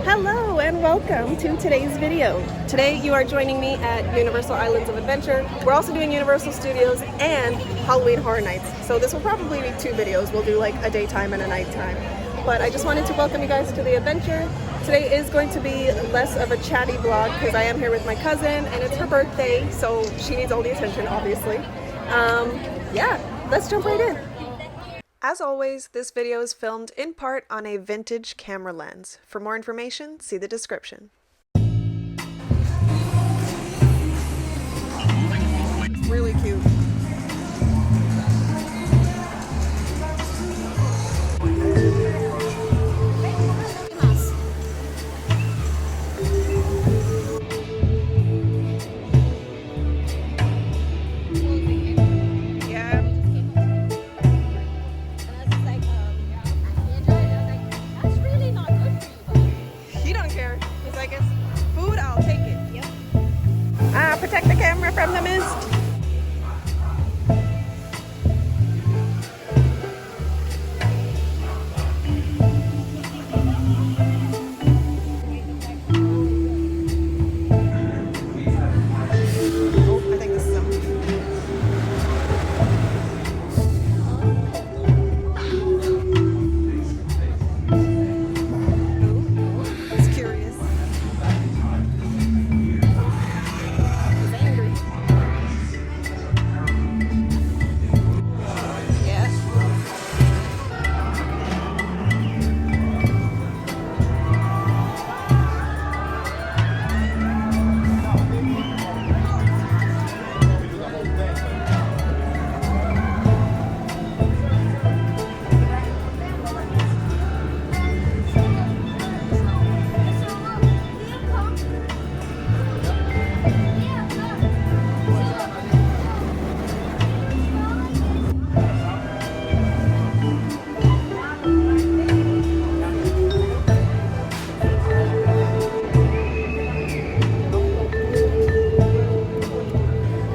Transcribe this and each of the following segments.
Hello and welcome to today's video. Today you are joining me at Universal Islands of Adventure. We're also doing Universal Studios and Halloween Horror Nights. So this will probably be two videos. We'll do like a daytime and a nighttime. But I just wanted to welcome you guys to the adventure. Today is going to be less of a chatty vlog because I am here with my cousin and it's her birthday, so she needs all the attention, obviously. Yeah, let's jump right in. As always, this video is filmed in part on a vintage camera lens. For more information, see the description. Really cute. Protect the camera from the mist. Oh, I think this is them. It's curious.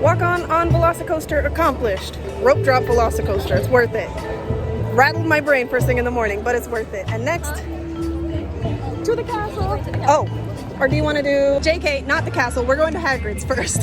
Walk on Velocicoaster accomplished. Rope drop Velocicoaster, it's worth it. Rattled my brain first thing in the morning, but it's worth it. And next, to the castle. Oh, or do you want to do JK, not the castle, we're going to Hagrid's first.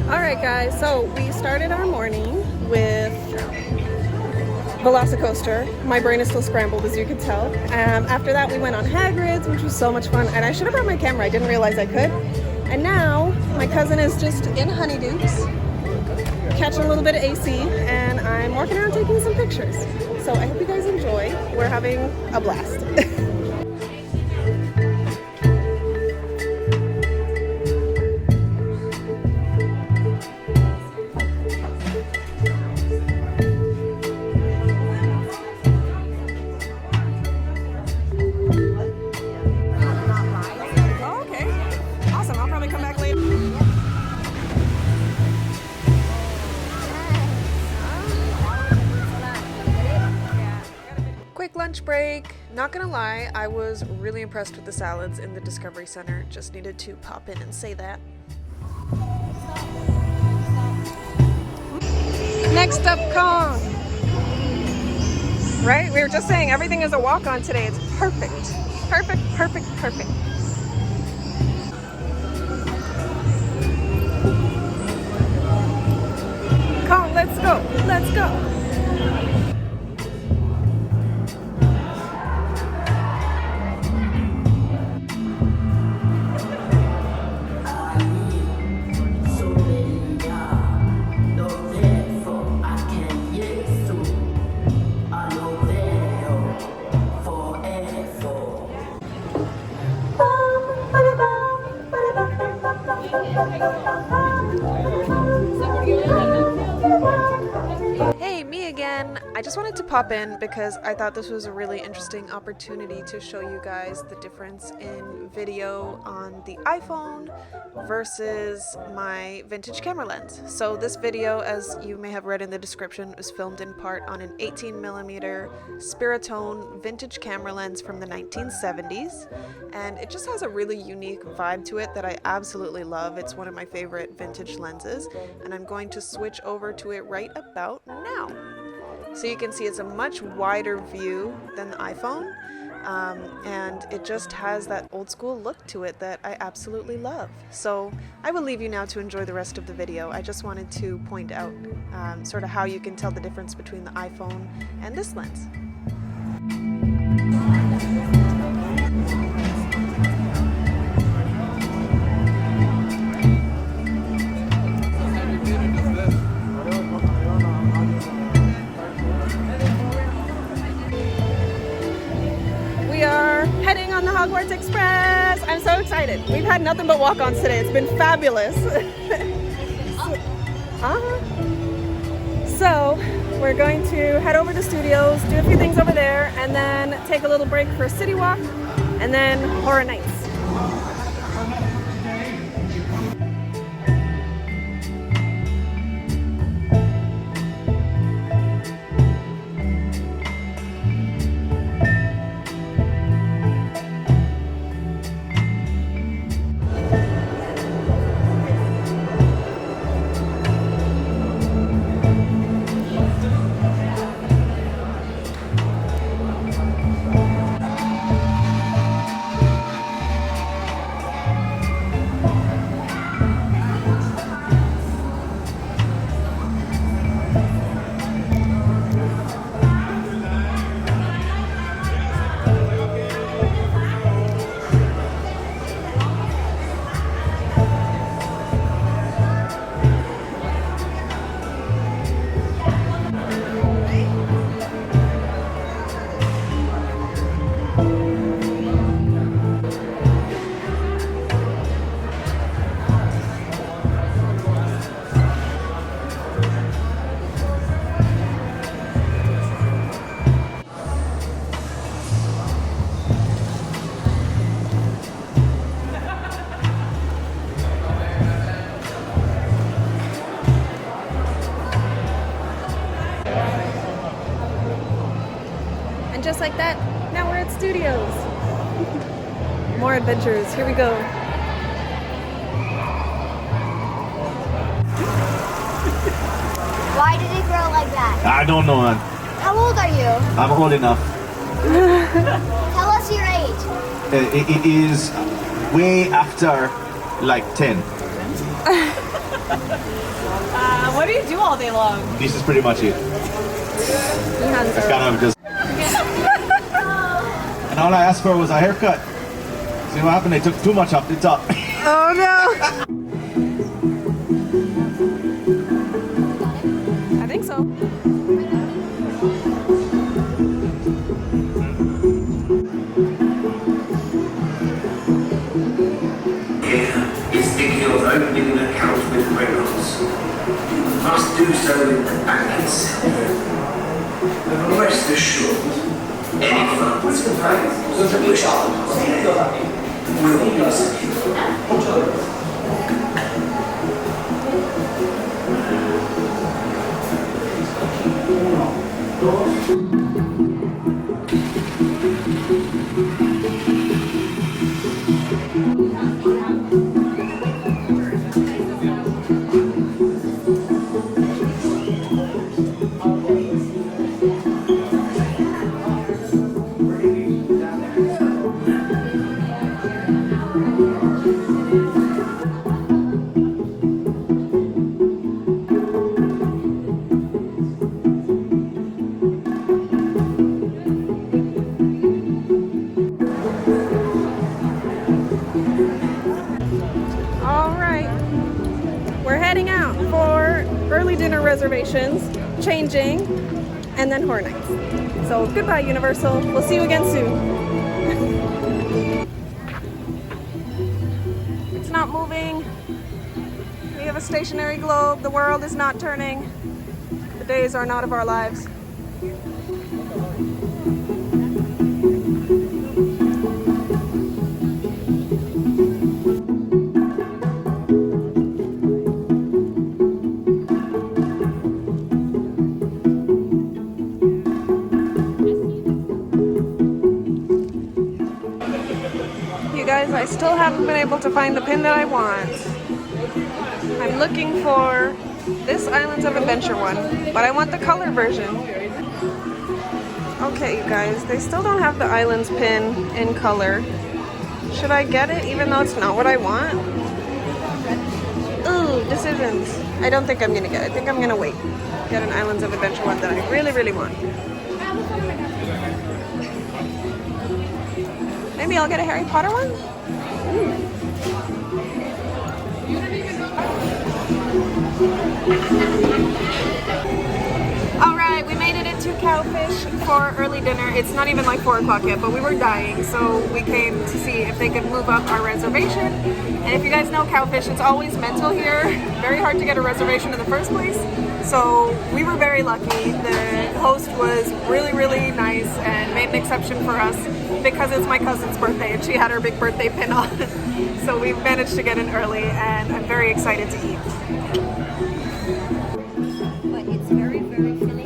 Alright guys, so we started our morning with Velocicoaster. My brain is still scrambled, as you can tell. After that we went on Hagrid's, which was so much fun, and I should have brought my camera, I didn't realize I could. And now my cousin is just in Honeydukes, catching a little bit of AC, and I'm walking around taking some pictures. So I hope you guys enjoy. We're having a blast. Quick lunch break. Not gonna lie, I was really impressed with the salads in the Discovery Center. Just needed to pop in and say that. Next up, Kong. Right? We were just saying everything is a walk-on today. It's perfect. Perfect, perfect, perfect. Kong, let's go. Let's go. I just wanted to pop in because I thought this was a really interesting opportunity to show you guys the difference in video on the iPhone versus my vintage camera lens. So this video, as you may have read in the description, was filmed in part on an 18mm Spiratone vintage camera lens from the 1970s, and it just has a really unique vibe to it that I absolutely love. It's one of my favorite vintage lenses, and I'm going to switch over to it right about now. So you can see it's a much wider view than the iPhone, and it just has that old school look to it that I absolutely love. So I will leave you now to enjoy the rest of the video. I just wanted to point out sort of how you can tell the difference between the iPhone and this lens. Heading on the Hogwarts Express. I'm so excited. We've had nothing but walk-ons today. It's been fabulous. So we're going to head over to studios, do a few things over there, and then take a little break for a city walk, and then Horror Nights. And just like that, now we're at studios. More adventures, here we go. Why did it grow like that? I don't know, man. How old are you? I'm old enough. Tell us your age. It is way after like 10. What do you do all day long? This is pretty much it. I kind of just... And all I asked for was a haircut. See what happened? They took too much off the top. Oh no! I think so. Is thinking of opening an account with Reynolds. You must do so in the bank itself. Rest assured, any funds which are will be secure. heading out for early dinner reservations, changing, and then Horror Nights. So goodbye, Universal. We'll see you again soon. It's not moving. We have a stationary globe. The world is not turning. The days are not of our lives. Guys, I still haven't been able to find the pin that I want. I'm looking for this Islands of Adventure one, but I want the color version. Okay, you guys, they still don't have the Islands pin in color. Should I get it even though it's not what I want? Ooh, decisions. I don't think I'm gonna get it. I think I'm gonna wait. Get an Islands of Adventure one that I really, really want. Maybe I'll get a Harry Potter one? Alright, we made it into Cowfish for early dinner. It's not even like 4 o'clock yet, but we were dying, so we came to see if they could move up our reservation. And if you guys know Cowfish, it's always mental here. Very hard to get a reservation in the first place. So we were very lucky. The host was really, really nice and made an exception for us because it's my cousin's birthday and she had her big birthday pin on. So we managed to get in early and I'm very excited to eat. But it's very, very filling.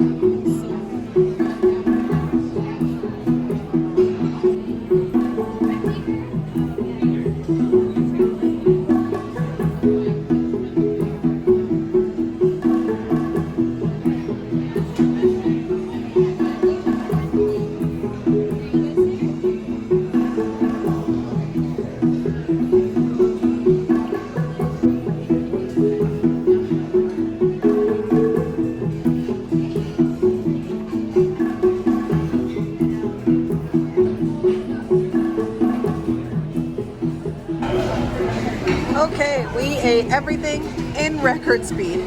Okay, we ate everything in record speed.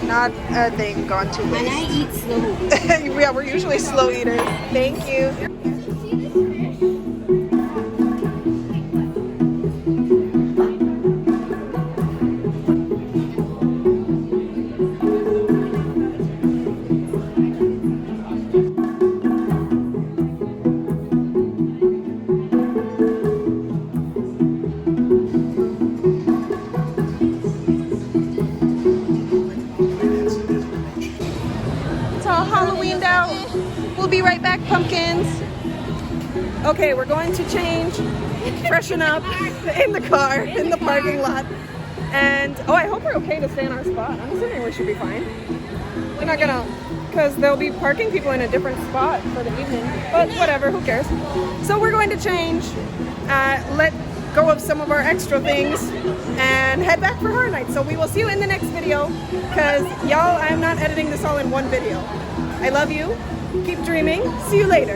Not a thing gone to waste. And I eat slow. Yeah, we're usually slow eaters. Thank you. Halloweened out. We'll be right back, pumpkins. Okay, we're going to change, freshen up in the car, in the parking lot. And, oh, I hope we're okay to stay in our spot. I'm assuming we should be fine. We're not gonna, because there'll be parking people in a different spot for the evening. But whatever, who cares? So we're going to change, let go of some of our extra things, and head back for Horror Nights. So we will see you in the next video, because y'all, I'm not editing this all in one video. I love you. Keep dreaming. See you later.